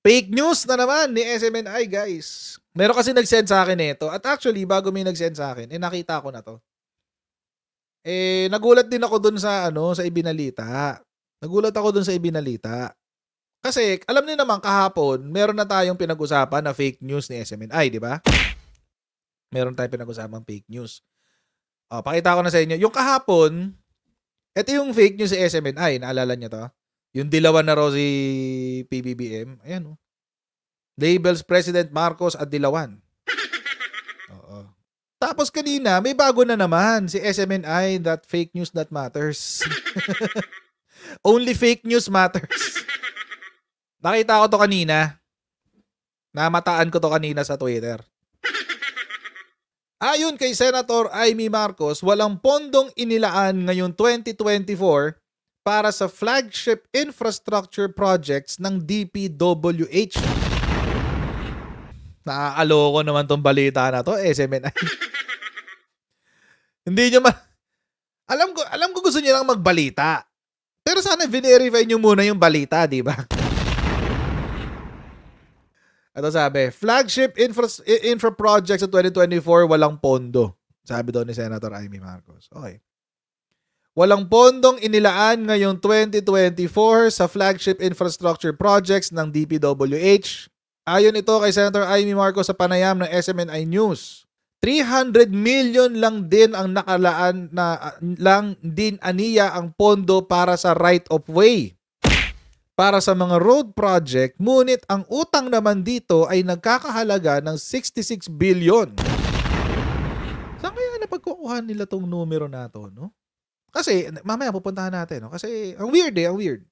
Fake news na naman ni SMNI, guys. Meron kasi nag-send sa akin nito. At actually, bago may nag-send sa akin, nakita ko na to. Nagulat din ako dun sa sa ibinalita. Nagulat ako dun sa ibinalita. Kasi alam niyo naman kahapon, meron na tayong pinag-usapan na fake news ni SMNI, di ba? Meron tayong pinag-usapang fake news. Pakita ko na sa inyo. Yung kahapon, ito yung fake news si SMNI. Naalala niyo to? Yung dilawan na raw si PBBM. Ayan, labels President Marcos at dilawan. Oo. Tapos kanina, may bago na naman si SMNI, that fake news that matters. Only fake news matters. Nakita ko to kanina. Namataan ko to kanina sa Twitter. Ayon kay Senator Amy Marcos, walang pondong inilaan ngayong 2024 para sa flagship infrastructure projects ng DPWH. Naakaloko naman tong balita na to, SMNI. Hindi nyo alam ko gusto niyo lang magbalita. Pero sana verify niyo muna yung balita, di ba? Ito sabi, flagship infra projects sa 2024 walang pondo. Sabi daw ni Senator Amy Marcos. Okay. Walang pondong inilaan ngayong 2024 sa flagship infrastructure projects ng DPWH. Ayon ito kay Senator Amy Marcos sa panayam ng SMNI News. 300 million lang din ang nakalaan na lang din aniya ang pondo para sa right of way. Para sa mga road project, ngunit ang utang naman dito ay nagkakahalaga ng 66 billion. Saan kaya napagkukuhan nila tong numero na to, no? Kasi, mamaya pupuntahan natin, no? Kasi, ang weird.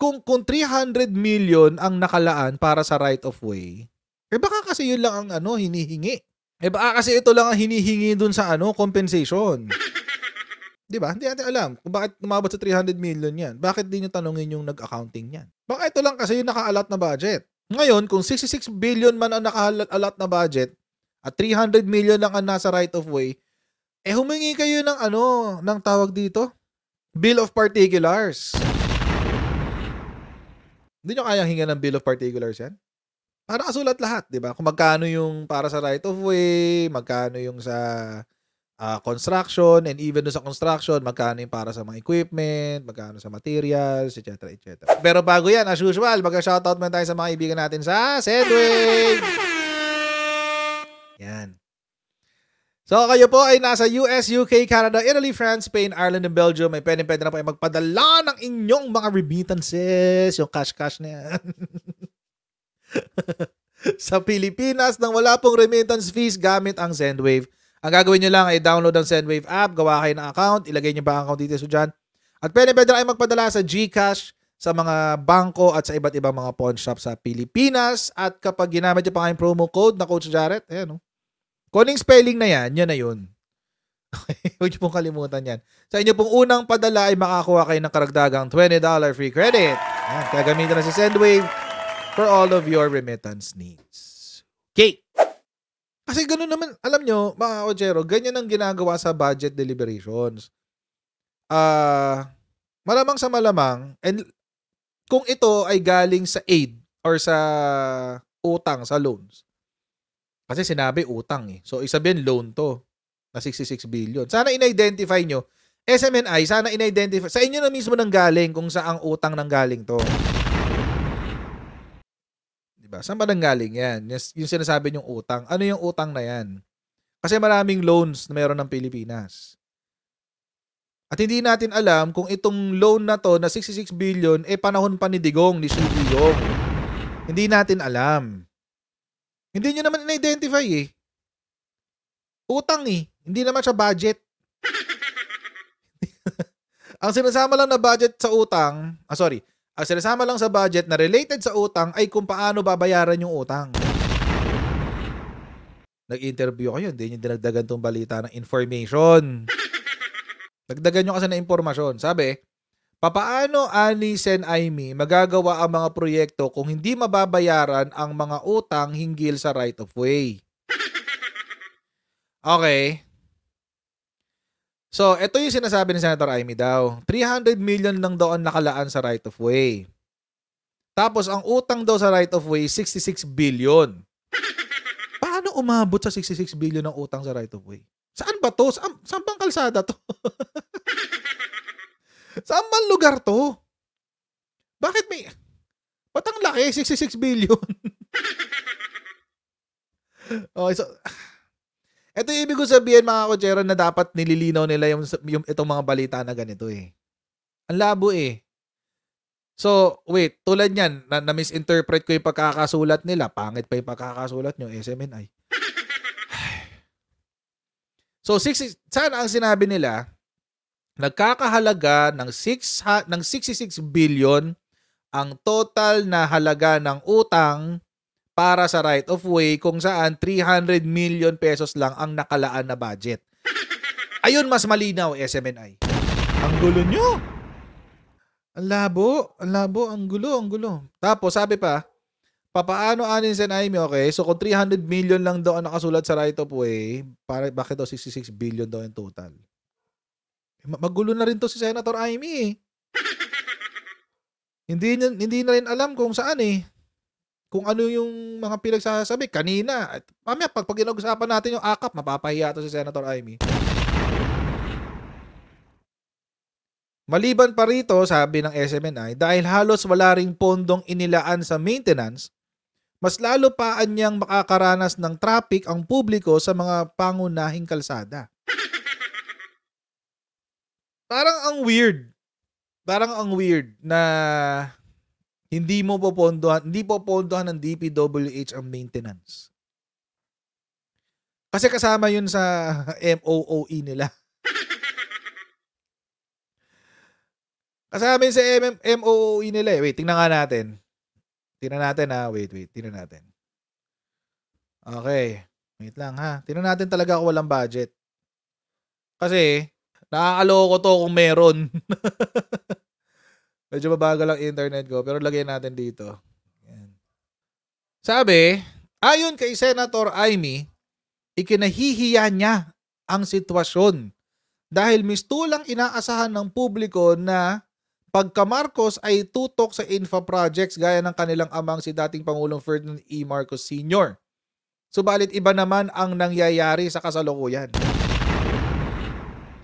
Kung 300 million ang nakalaan para sa right of way, baka kasi yun lang ang hinihingi. Baka kasi ito lang ang hinihingi dun sa compensation. Di ba? Hindi natin alam kung bakit umabot sa 300 million yan. Bakit di nyo tanongin yung nag-accounting yan? Baka ito lang kasi yung naka-allot na budget. Ngayon, kung 66 billion man ang naka-allot na budget at 300 million lang ang nasa right of way, humingi kayo ng ng tawag dito? Bill of Particulars. Hindi nyo kayang hinga ng Bill of Particulars yan? Para kasulat lahat, di ba? Kung magkano yung para sa right of way, magkano yung sa construction, and even doon sa construction, magkano yung para sa mga equipment, magkano sa materials, etc. etc. Pero bago yan, as usual, mag-shoutout man tayo sa mga kaibigan natin sa Sendwave! Yan. So, kayo po ay nasa US, UK, Canada, Italy, France, Spain, Ireland, and Belgium. May pwede na po ay magpadala ng inyong mga remittances, yung cash-cash na yan. Sa Pilipinas, nang wala pong remittance fees gamit ang Sendwave. Ang gagawin nyo lang ay download ang Sendwave app, gawa kayo ng account, ilagay nyo ba ang account details dyan. At pwede na kayo magpadala sa GCash, sa mga bangko at sa iba't ibang mga pawn shop sa Pilipinas. At kapag ginamit nyo pa kayong promo code na Coach Jarrett, ayan kuning spelling na yan, yan na yun. Okay, huwag nyo pong kalimutan yan. Sa inyo pong unang padala ay makakuha kayo ng karagdagang $20 free credit. Ayan, kaya gamitin na si Sendwave for all of your remittance needs. Okay. Kasi ganoon naman, alam nyo, mga Ojero, ganyan ang ginagawa sa budget deliberations. Malamang sa malamang, and kung ito ay galing sa aid or sa utang, sa loans. Kasi sinabi utang eh. So, isabihin loan to na 66 billion. Sana in-identify nyo. SMNI, sana in-identify. Sa inyo na mismo nang galing kung saang utang nang galing to. Diba? Saan ba nanggaling yan? Yung sinasabi nyong utang. Ano yung utang na yan? Kasi maraming loans na mayroon ng Pilipinas. At hindi natin alam kung itong loan na to na 66 billion panahon pa ni Digong, ni Digong. Hindi natin alam. Hindi nyo naman in-identify eh. Utang eh. Hindi naman siya budget. Ang sinasama lang na budget sa utang, ang sinasama lang sa budget na related sa utang ay kung paano babayaran yung utang. Nag-interview kayo, hindi nyo dinagdagan tong balita ng information. Dagdagan nyo kasi ng impormasyon. Sabi, papaano ani Sen Aimee magagawa ang mga proyekto kung hindi mababayaran ang mga utang hinggil sa right of way? Okay. So, ito yung sinasabi ni Senator Aimee daw. 300 million lang daw ang nakalaan sa right of way. Tapos ang utang daw sa right of way 66 billion. Paano umabot sa 66 billion ng utang sa right of way? Saan ba to? Saan bang kalsada to? Saan bang lugar to? Bakit may... Ba't ang laki? 66 billion. Okay, so... Ito yung ibig ko sabihin mga kotsero na dapat nililinaw nila yung itong mga balita na ganito eh. Ang labo eh. So, wait, tulad yan, na-misinterpret ko yung pagkakasulat nila. Pangit pa yung pagkakasulat nyo, SMNI. So, sana ang sinabi nila, nagkakahalaga ng 66 billion ang total na halaga ng utang para sa right of way kung saan 300 million pesos lang ang nakalaan na budget. Ayun, mas malinaw, SMNI. Ang gulo nyo. Ang labo, ang gulo. Tapos sabi pa, papaano anin sa Naimi, okay? So kung 300 million lang daw ang nakasulat sa right of way, bakit daw 66 billion daw yung total? Magulo na rin to si Senator Amy eh. Hindi na rin alam kung saan eh. Kung ano yung mga pinagsasabi. Kanina, mamaya pag inag-usapan natin yung AKAP, mapapahiya to si Senator Amy. Maliban pa rito, sabi ng SMNI, dahil halos wala ring pondong inilaan sa maintenance, mas lalo pa anyang makakaranas ng traffic ang publiko sa mga pangunahing kalsada. Parang ang weird na hindi popondohan ng DPWH ang maintenance. Kasi kasama yun sa MOOE nila. Kasama yun sa MOOE nila eh. Wait, tingnan nga natin. Tingnan natin ha. Wait. Tingnan natin. Okay. Wait lang ha. Tingnan natin talaga kung walang budget. Kasi, nakakaloko to kung meron. Medyo mabagal ang internet ko, pero lagyan natin dito. Yan. Sabi, ayon kay Senator Amy, ikinahihiya niya ang sitwasyon dahil mistulang inaasahan ng publiko na pagka Marcos ay tutok sa infra projects gaya ng kanilang amang si dating Pangulong Ferdinand E. Marcos Sr. Subalit iba naman ang nangyayari sa kasalukuyan.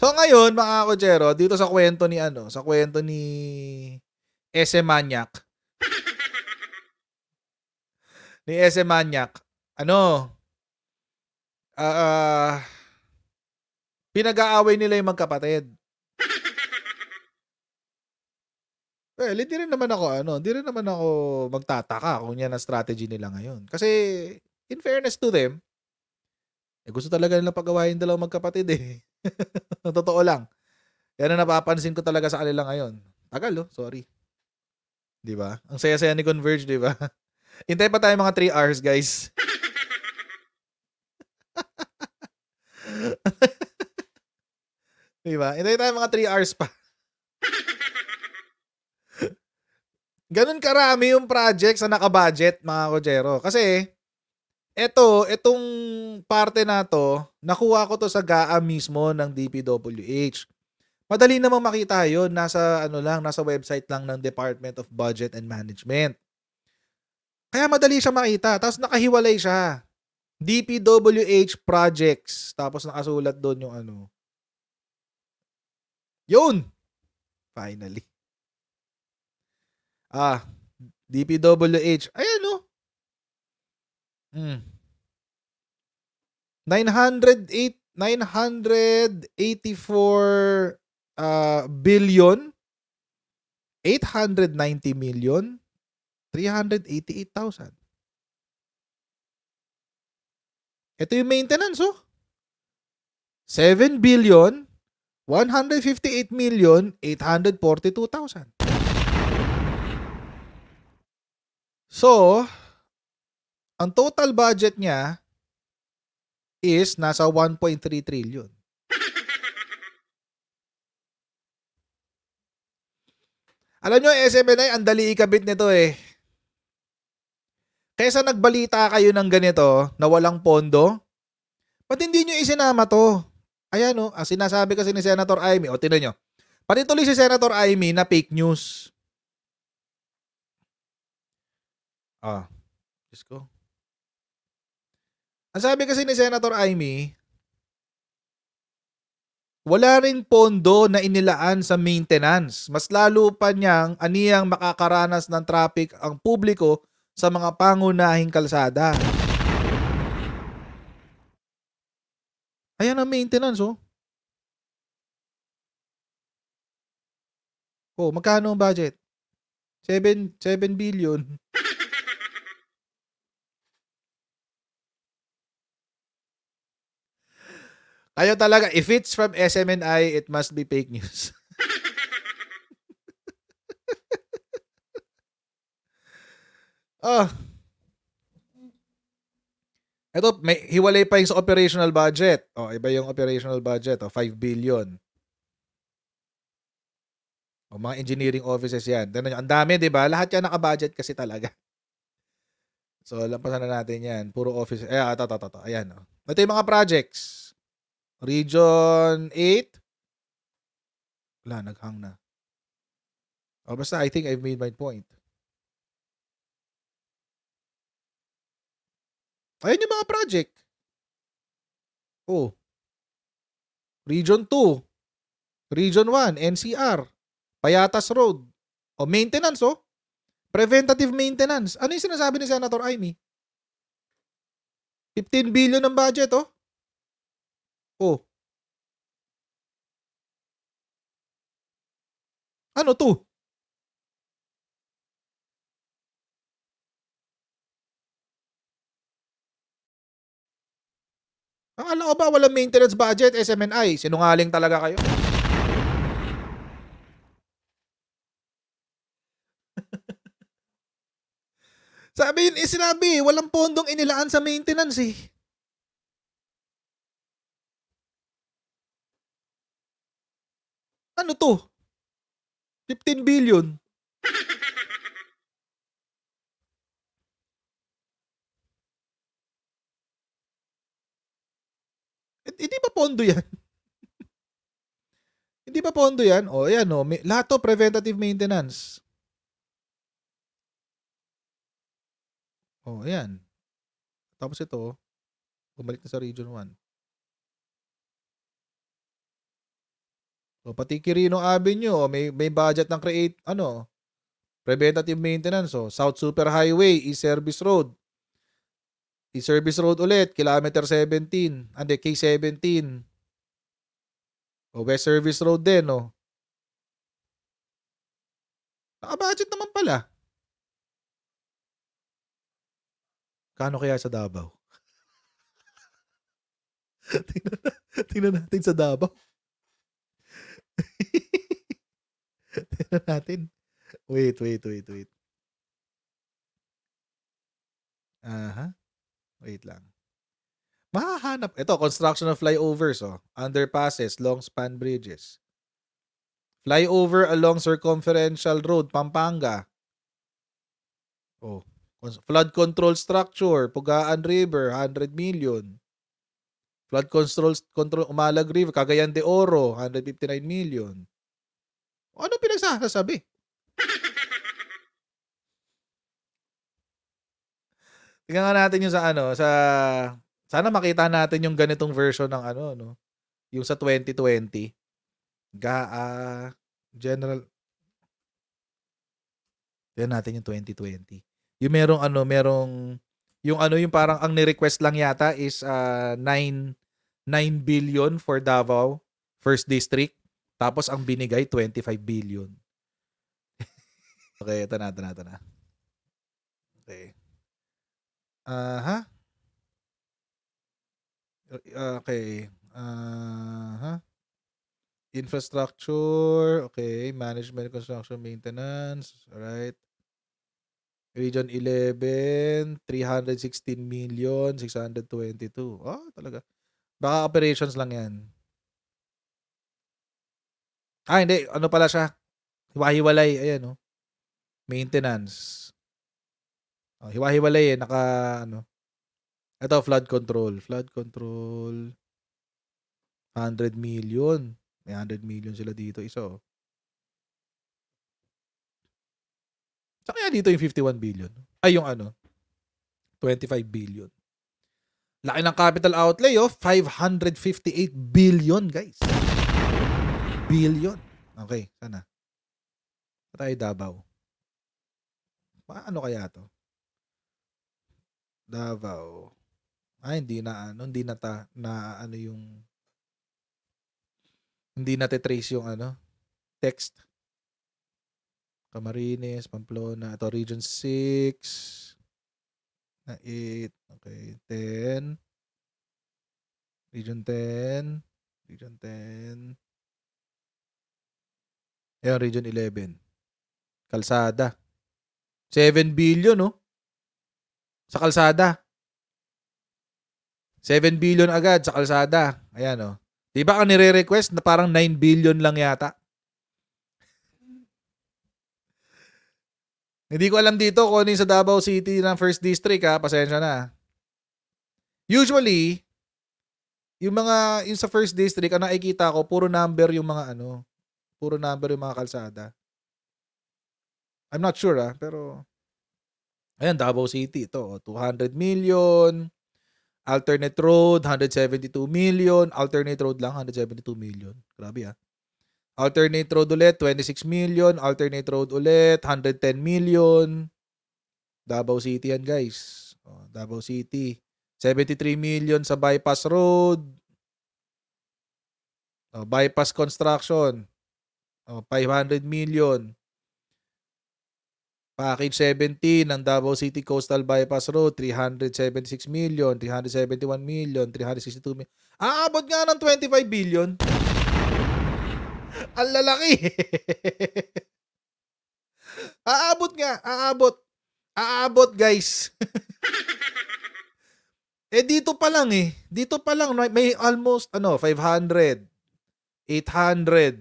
So ngayon, mga kotsero, dito sa kwento ni SM Manyak. Ni SM Manyak, pinag-aaway nila yung magkapatid. Well, hindi rin naman ako magtataka kung yan ang strategy nila ngayon. Kasi, in fairness to them, gusto talaga nilang pag-awayin dalawang magkapatid eh. Totoo lang. Yan ang napapansin ko talaga sa kanila ngayon. Tagal sorry. Di ba? Ang saya-saya ni Converge, di ba? Hintay pa tayo mga 3 hours, guys. Di ba? Hintay tayo mga 3 hours pa. Ganun karami yung project sa nakabudget, mga kotsero. Kasi, itong parte na to, nakuha ko to sa GAA mismo ng DPWH. Madali namang makita yun. Nasa website lang ng Department of Budget and Management. Kaya madali siya makita. Tapos nakahiwalay siya. DPWH projects. Tapos nakasulat doon yung Yun! Finally. DPWH. Ayan 984 billion 890 million 388,000. Ito yung maintenance 7 billion 158 million 842,000. So, ang total budget niya is nasa 1.3 trillion. Alam nyo, SMNI, ang dali ikabit nito eh. Kaysa nagbalita kayo ng ganito na walang pondo, ba't hindi nyo isinama to? Ayan ang sinasabi kasi ni Senator Amy. Tingnan nyo. Panituloy si Senator Amy na fake news. Ah, Diyos ko. Ang sabi kasi ni Senator Amy, wala ring pondo na inilaan sa maintenance. Mas lalo pa niyang aniyang makakaranas ng traffic ang publiko sa mga pangunahing kalsada. Ayan ang maintenance, oh. Oh, magkano ang budget? 7 billion. Kayo talaga, if it's from SMNI, it must be fake news. Oh. Ito, may hiwalay pa yung sa operational budget. Oh, iba yung operational budget, 5 billion. O, mga engineering offices yan. Ang dami, di ba? Lahat yan naka-budget kasi talaga. So, lampasan na natin yan. Puro office. Ito. Ayan. Oh. Ito yung mga projects. Region 8. Wala, naghang na. Basta, I think I've made my point. Ayan yung mga project. Oh. Region 2. Region 1, NCR. Payatas Road. Maintenance, preventative maintenance. Ano yung sinasabi ni Senator Amy? 15 billion ng budget, Ano to? Akala ko ba walang maintenance budget, SMNI? Sinungaling talaga kayo. Sinabi, walang pondong inilaan sa maintenance eh. Ano to? 15 billion. Hindi pa pondo yan. Hindi pa pondo yan. Ayan lahat to preventative maintenance. Ayan. Tapos ito, bumalik na sa Region 1. Pati Quirino Avenue, may budget ng preventative maintenance. South Super Highway, E-Service Road. E-Service Road ulit, kilometer 17. K17. West Service Road din, Naka-budget naman pala. Kano kaya sa Davao? Tingnan natin sa Davao. Tingnan natin. Wait. Wait lang. Mahahanap. Ito, construction of flyovers, underpasses, long span bridges. Flyover along Circumferential Road, Pampanga. Flood control structure, Pugaan River, 100 million. Flood control Umalag River, Cagayan de Oro, 159 million. Ano pinagsasabi? Tingnan nga natin yung sana makita natin yung ganitong version ng yung sa 2020. General. Tingnan natin yung 2020. Yung yung parang ang ni-request lang yata is 9 billion for Davao First District. Tapos ang binigay 25 billion. Okay, ito na. Okay. Okay. Infrastructure, okay. Management, construction, maintenance, alright. Region 11, 316 million, 622. Talaga. Baka operations lang yan. Hindi. Ano pala siya? Hiwa-hiwalay. Ayan, maintenance. Hiwa-hiwalay Ito, flood control. 100 million. May 100 million sila dito. Isa, Saan kaya dito yung 51 billion? Ay, yung 25 billion. Laki ng capital outlay, 558 billion, guys. Billion. Okay, sana. Tayo Davao. Paano kaya to? Davao. Hindi na hindi na trace yung text. Camarines, Pamplona, ito Region 6. Na 8. Okay, 10. Region 10. Region 10. Ayan, Region 11. Kalsada. 7 billion, no? Sa kalsada. 7 billion agad sa kalsada. Ayan, Diba ang nire-request na parang 9 billion lang yata? Hindi ko alam dito kung ano yung sa Davao City ng 1st District, pasensya na. Usually, yung sa 1st District, ang nakikita ko, puro number yung mga puro number yung mga kalsada. I'm not sure, pero ayan, Davao City, ito, 200 million. Alternate road, 172 million. Alternate road lang, 172 million. Grabe, Alternate road ulit, 26 million. Alternate road ulit, 110 million. Davao City yan, guys. Davao City. 73 million sa bypass road. Bypass construction. 500 million. Package 17 ng Davao City Coastal Bypass Road, 376 million, 371 million, 362 million. Aabot nga ng 25 billion. Ang lalaki. Aabot nga. Aabot, guys. Dito pa lang Dito pa lang may almost 500, 800.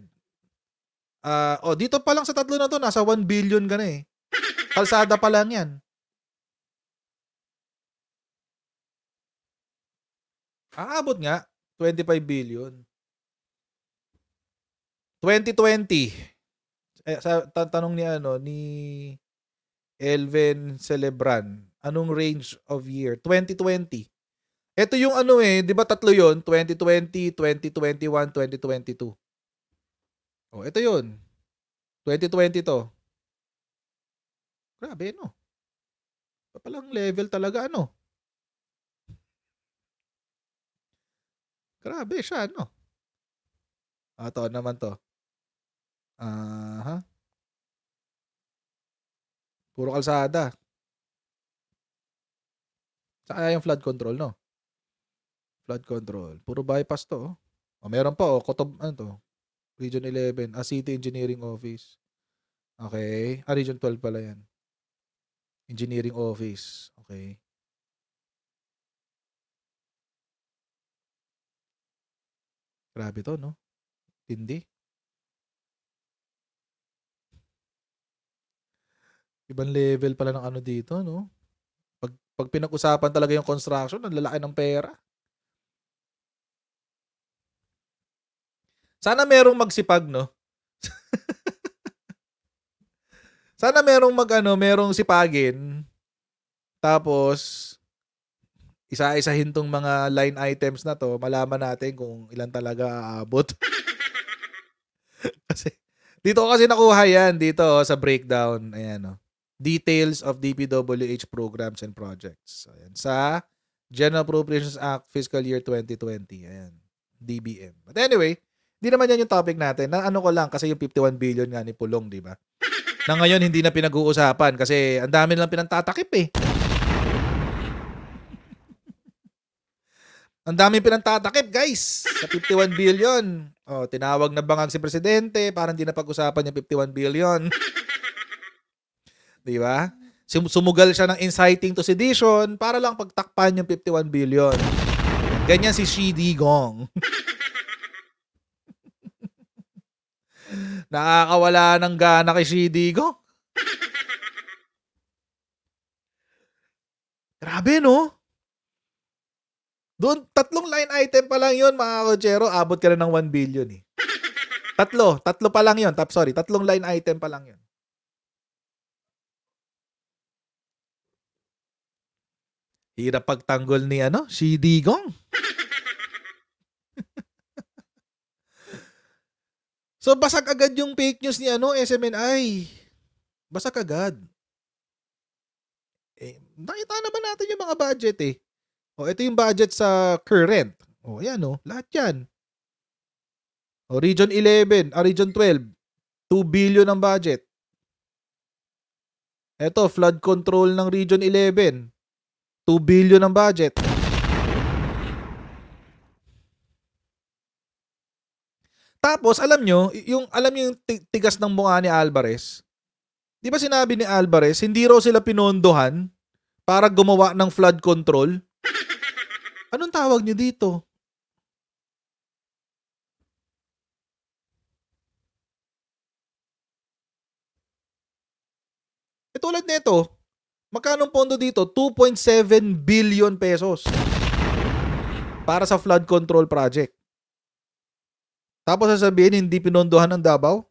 Dito pa lang sa tatlo na to, nasa 1 billion ka na Kalsada pa lang yan. Aabot nga. 25 billion. 2020. Sa tanong ni Elvin Celebran, anong range of year? 2020. Ito yung di ba tatlo yon? 2020, 2021, 2022. Ito yun. 2020 to. Grabe, Papalang level talaga, Grabe siya, Ito naman to. Puro kalsada. Saka yung flood control, Flood control. Puro bypass to, meron pa, Kotob, Region 11. City Engineering Office. Okay. Region 12 pala yan. Engineering Office. Okay. Grabe to, Tindi. Ibang level pala ng dito, Pag pinag-usapan talaga yung construction, ang lalaki ng pera. Sana merong magsipag, Sana merong merong sipagin. Tapos isa-isahin tong mga line items na to, malaman natin kung ilan talaga aabot. Dito kasi nakuha yan dito sa breakdown. Ayan, Details of DPWH programs and projects. Ayan, sa General Appropriations Act Fiscal Year 2020. Ayan, DBM. But anyway, hindi naman yan yung topic natin. Na ko lang kasi yung 51 billion nga ni Pulong, di ba? Na ngayon hindi na pinag-uusapan kasi ang dami nilang pinantatakip Ang dami pinantatakip, guys, sa 51 billion. Tinawag na bangag si Presidente para hindi na pag-usapan yung 51 billion. Di ba? Sumugal siya ng inciting to sedition para lang pagtakpan yung 51 billion. Ganyan si Xi Digong. Nakakawala ng gana kay Xi Digong. Grabe, Doon, 3 line item pa lang yun, mga kotsero, abot ka na ng 1 billion Tatlo pa lang yun. 3 line item pa lang yun. Hirap pagtanggol ni si Digong. So basag agad yung fake news ni SMNI. Basag agad. Nakita naman natin yung mga budget eh. Ito yung budget sa current. Ayan lahat yan. Region 11, Region 12, 2 billion ang budget. Ito, flood control ng Region 11, 2 billion ang budget. Tapos, alam nyo yung tigas ng mukha ni Alvarez? Di ba sinabi ni Alvarez, hindi raw sila pinondohan para gumawa ng flood control? Anong tawag nyo dito? Tulad nito, magkano pondo dito? 2.7 billion pesos para sa flood control project. Tapos sasabihin, hindi pinondohan ng Davao?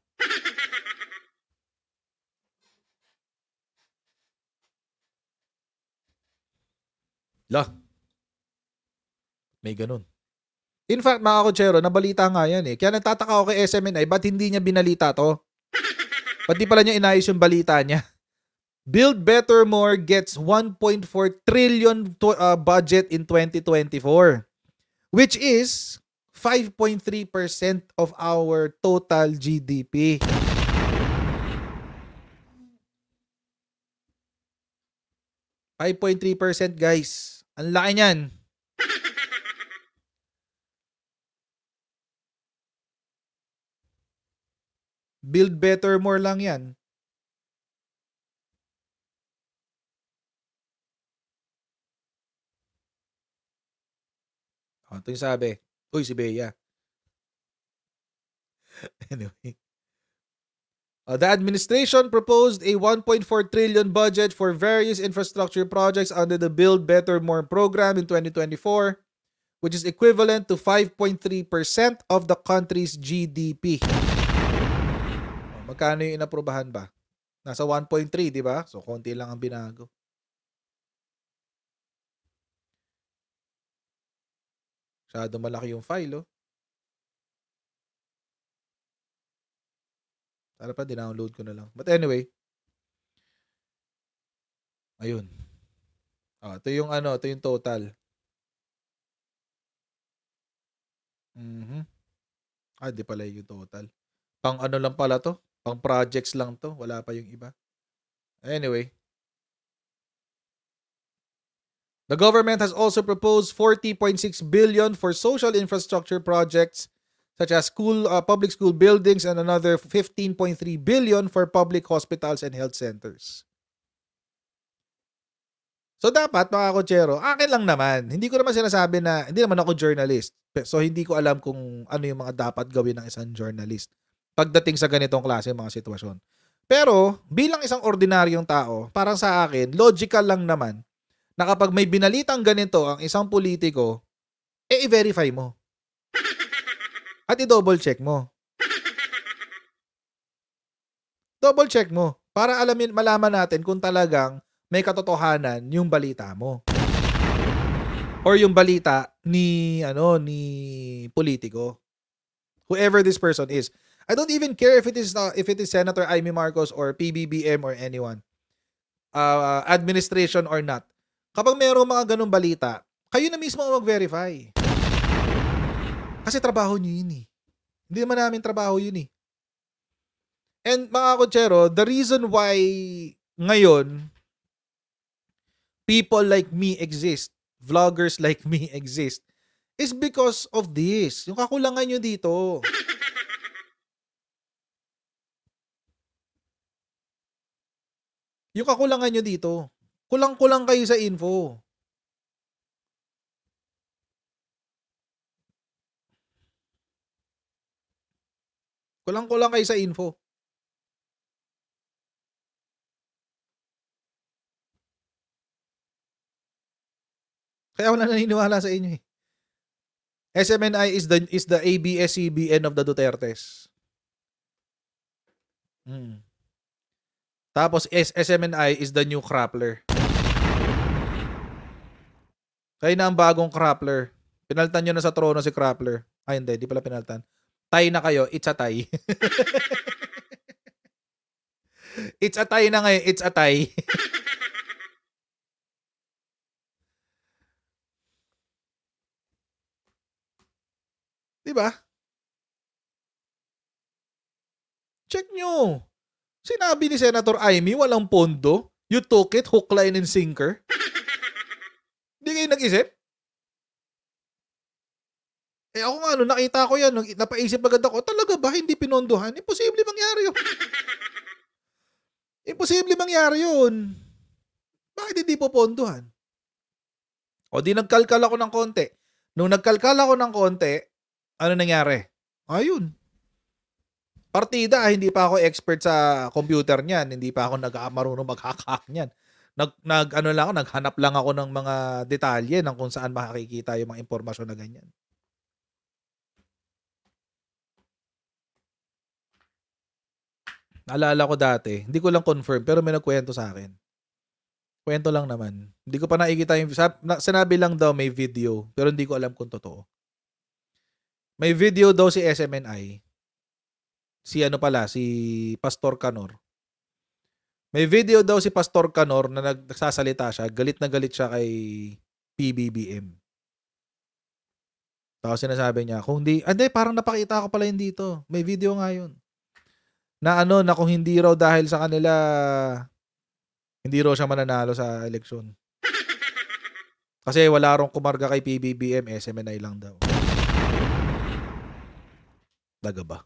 Lah. May ganun. In fact, mga kotsero, nabalita nga yan eh. Kaya nagtataka ako kay SMNI, ba't hindi niya binalita to? Ba't di pala niya inayos yung balita niya? Build Better More gets 1.4 trillion budget in 2024, which is 5.3% of our total GDP. %5.3%, guys. Ang laki niyan. Build Better More lang yan. Ito yung sabi. Uy, si Bea. Anyway. The administration proposed a 1.4 trillion budget for various infrastructure projects under the Build Better More program in 2024, which is equivalent to 5.3% of the country's GDP. Magkano yung inaprubahan ba? Nasa 1.3, di ba? So, konti lang ang binago. Masyado malaki yung file, Sana pa, dinownload ko na lang. But anyway. Ayun. Ito yung ito yung total. Di pala yung total. Pang lang pala to. Pang projects lang to. Wala pa yung iba. Anyway. The government has also proposed 40.6 billion for social infrastructure projects such as public school buildings and another 15.3 billion for public hospitals and health centers. So dapat, mga kotsero, akin lang naman. Hindi ko naman sinasabi na, hindi naman ako journalist. So hindi ko alam kung ano yung mga dapat gawin ng isang journalist pagdating sa ganitong klase mga sitwasyon. Pero bilang isang ordinaryong tao, parang sa akin, logical lang naman na kapag may binalitang ganito ang isang politiko, i-verify mo. At i-double check mo. Double check mo para malaman natin kung talagang may katotohanan yung balita mo. Or yung balita ni politiko. Whoever this person is. I don't even care if it is Senator Amy Marcos or PBBM or anyone. Administration or not. Kapag mayroong mga ganung balita, kayo na mismo mag-verify. Kasi trabaho nyo yun eh. Hindi naman namin trabaho yun eh. And mga kotsero, the reason why ngayon people like me exist, vloggers like me exist, is because of this. Yung kakulangan nyo dito. Yung kakulangan nyo dito. Kulang-kulang kayo sa info. Kulang-kulang kayo sa info. Kaya wala naniniwala sa inyo eh. SMNI is the ABS-CBN of the Dutertes. Tapos SMNI is the new Crappler. Kayo na ang bagong Crappler. Pinaltan nyo na sa trono si Crappler. Ay, hindi. Di pala pinaltan. Tay na kayo. It's a tie. It's a tie na ngayon. It's a tie. Diba? Check nyo. Sinabi ni Senator Amy, walang pondo. You took it, hook, line, and sinker. Hindi kayo nag-isip? Eh ako nga, nakita ko yan, napaisip agad ako, talaga ba hindi pinondohan? Imposible mangyari yun. Imposible mangyari yun. Bakit hindi po pondohan? O di nagkalkal ako ng konti. Nung nagkalkal ako ng konti, ano nangyari? Ayun. Partida, hindi pa ako expert sa computer niyan. Hindi pa ako marunong mag-hack niyan. Naghanap lang ako ng mga detalye ng kung saan makikita yung mga impormasyon na ganyan. Naalala ko dati, hindi ko lang confirm, pero may nagkwento sa akin. Kwento lang naman. Hindi ko pa nakikita yung, sinabi lang daw may video, pero hindi ko alam kung totoo. May video daw si SMNI. Si Pastor Canor. May video daw si Pastor Canor na nagsasalita siya, galit na galit siya kay PBBM. Tapos sinasabi niya, parang napakita ko pala yun dito. May video nga yun. Na kung hindi raw dahil sa kanila, hindi raw siya mananalo sa eleksyon. Kasi wala rong kumarga kay PBBM, SMNI lang daw. Daga ba?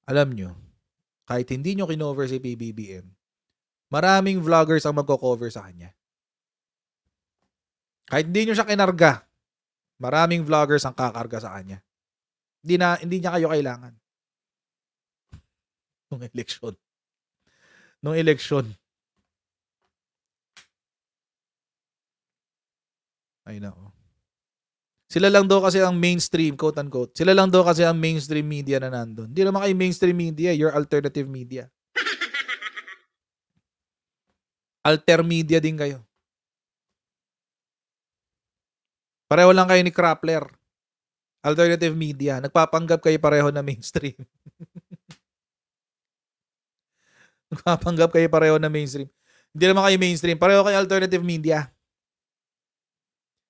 Alam nyo, kahit hindi nyo kinover si PBBM, maraming vloggers ang magko-cover sa kanya. Kahit hindi nyo siya kinarga, maraming vloggers ang kakarga sa kanya. Hindi niya kayo kailangan. Nung eleksyon. Ay nako. Sila lang daw kasi ang mainstream, quote unquote. Sila lang daw kasi ang mainstream media na nandun. Hindi naman kayo mainstream media, you're alternative media. Alter media din kayo. Pareho lang kayo ni Crappler. Alternative media. Nagpapanggap kayo pareho na mainstream. Nagpapanggap kayo pareho na mainstream. Hindi naman kayo mainstream. Pareho kayo alternative media.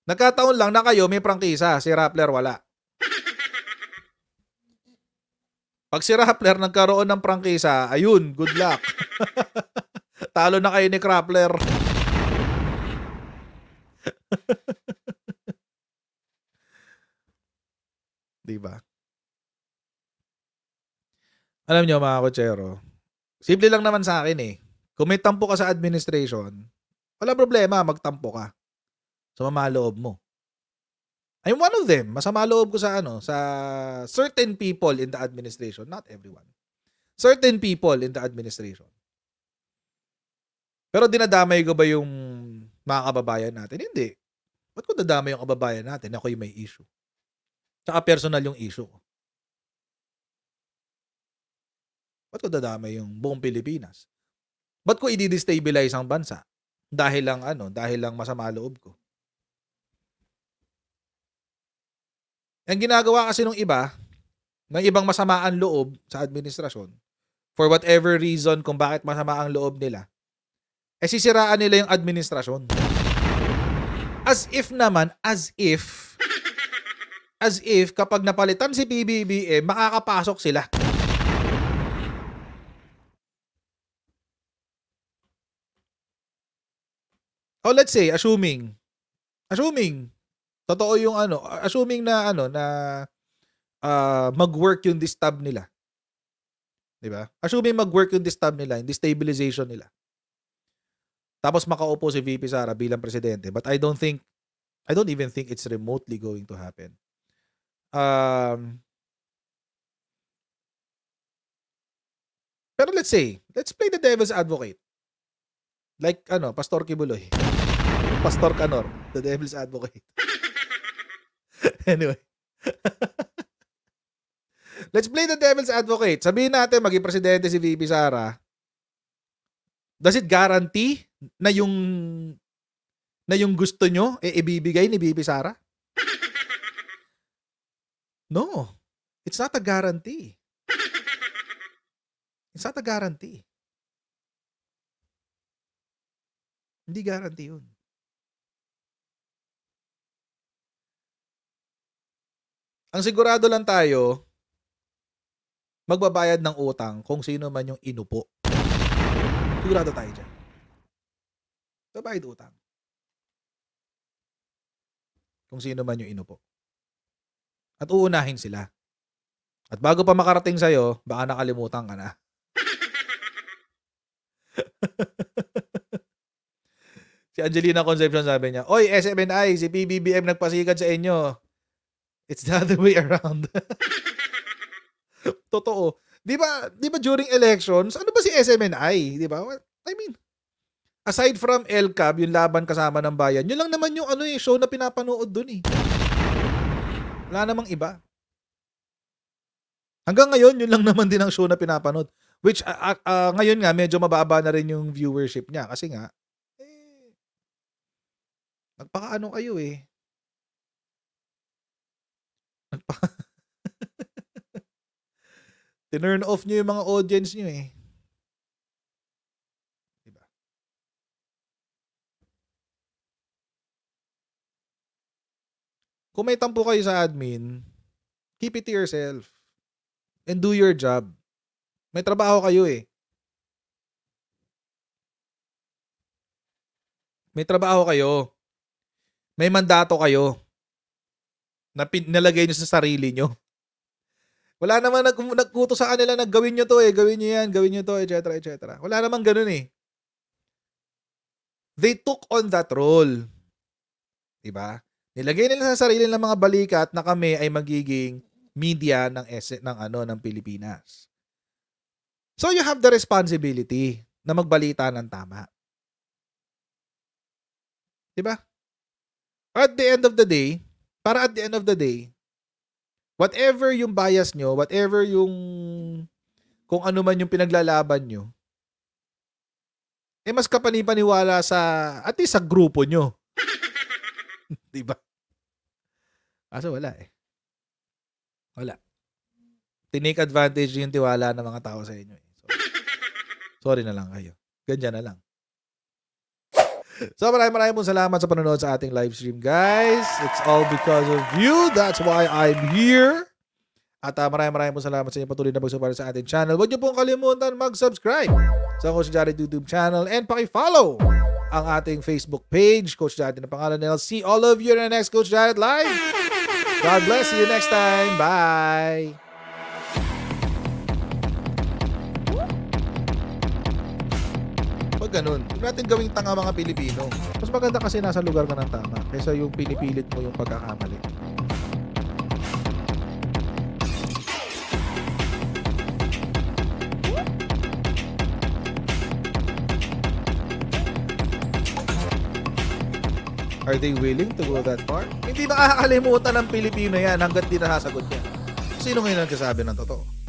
Nagkataon lang na kayo may prangkisa. Si Rappler wala. Pag si Rappler nagkaroon ng prangkisa, ayun, good luck. Talo na kayo ni Crappler. Diba? Alam nyo mga kotsero, simple lang naman sa akin eh. Kung may tampo ka sa administration, wala problema, magtampo ka. Sa mamaloob mo. I'm one of them. Masama loob ko sa certain people in the administration, not everyone. Certain people in the administration. Pero dinadamay ko ba yung mga kababayan natin? Hindi. Ba't ko dadamay yung kababayan natin? Ako yung may issue. Tsaka personal yung issue ko. Ba't ko dadamay yung buong Pilipinas? Ba't ko i-destabilize ang bansa? Dahil lang masama loob ko. Ang ginagawa kasi ng ibang masamaan loob sa administrasyon, for whatever reason kung bakit masama ang loob nila, sisiraan nila yung administrasyon. As if kapag napalitan si PBBM, makakapasok sila. Oh, let's say, assuming, totoo yung assuming na mag-work yung distab nila. 'Di ba? Assuming mag-work yung distab nila, yung destabilization nila. Tapos makaupo si VP Sara bilang presidente, but I don't even think it's remotely going to happen. Pero let's play the devil's advocate. Like Pastor Kibuloy. Pastor Canor, the devil's advocate. Anyway. Let's play the devil's advocate. Sabihin natin maging presidente si VP Sara. Does it guarantee na na yung gusto nyo, ibibigay ni Bibi Sara? No. It's not a guarantee. It's not a guarantee. Hindi guarantee yun. Ang sigurado lang tayo, magbabayad ng utang kung sino man yung inupo. Sigurado tayo dyan. Babayad utang. Kung sino man yung inupo. At uunahin sila. At bago pa makarating sa'yo, baka nakalimutan ka na. Si Angelina Concepcion sabi niya, "Oy, SMNI, si PBBM nagpasikat sa inyo. It's the other way around." Totoo. Di ba during elections, ano ba si SMNI? Di ba? I mean, aside from LCAB, yung laban kasama ng bayan, yun lang naman yung show na pinapanood dun eh. Wala namang iba. Hanggang ngayon, yun lang naman din ang show na pinapanood. Which, ngayon nga, medyo mababa na rin yung viewership niya. Kasi nga, nagpakaano kayo eh. Tinurn off nyo yung mga audience nyo eh. Diba? Kung may tampo kayo sa admin, keep it to yourself. And do your job. May trabaho kayo eh. May trabaho kayo. May mandato kayo. Na nalagay nyo sa sarili nyo. Wala naman nagkuto sa kanila na gawin nyo to eh, gawin nyo yan, gawin nyo to, etc. etc. Wala naman ganun eh. They took on that role. Diba? Nilagay nila sa sarili ng mga balikat na kami ay magiging media ng Pilipinas. So you have the responsibility na magbalita ng tama. Diba? At the end of the day, whatever yung bias nyo, whatever yung kung ano man yung pinaglalaban nyo, mas kapanipaniwala sa, at least sa grupo nyo. Diba? Kaso wala eh. Wala. Tinake advantage yung tiwala ng mga tao sa inyo eh. Sorry na lang kayo. Ganyan na lang. So maraming pong salamat sa panonood sa ating live stream, guys. It's all because of you. That's why I'm here. At maraming pong salamat sa inyo patuloy na pagsuporta sa ating channel. Huwag niyo pong kalimutan mag-subscribe sa Coach Jared YouTube channel and paki-follow ang ating Facebook page, Coach Jared na pangalan nila. See all of you in the next Coach Jared Live. God bless. See you next time. Bye. Pag ganun, huwag natin gawing tanga mga Pilipino. Mas maganda kasi nasa lugar ka ng tama kaysa yung pinipilit mo yung pagkakamali. Are they willing to go that far? Hindi nakakalimutan ng Pilipino yan hanggat di nasasagot niya. Sino ngayon nagsasabi ng totoo?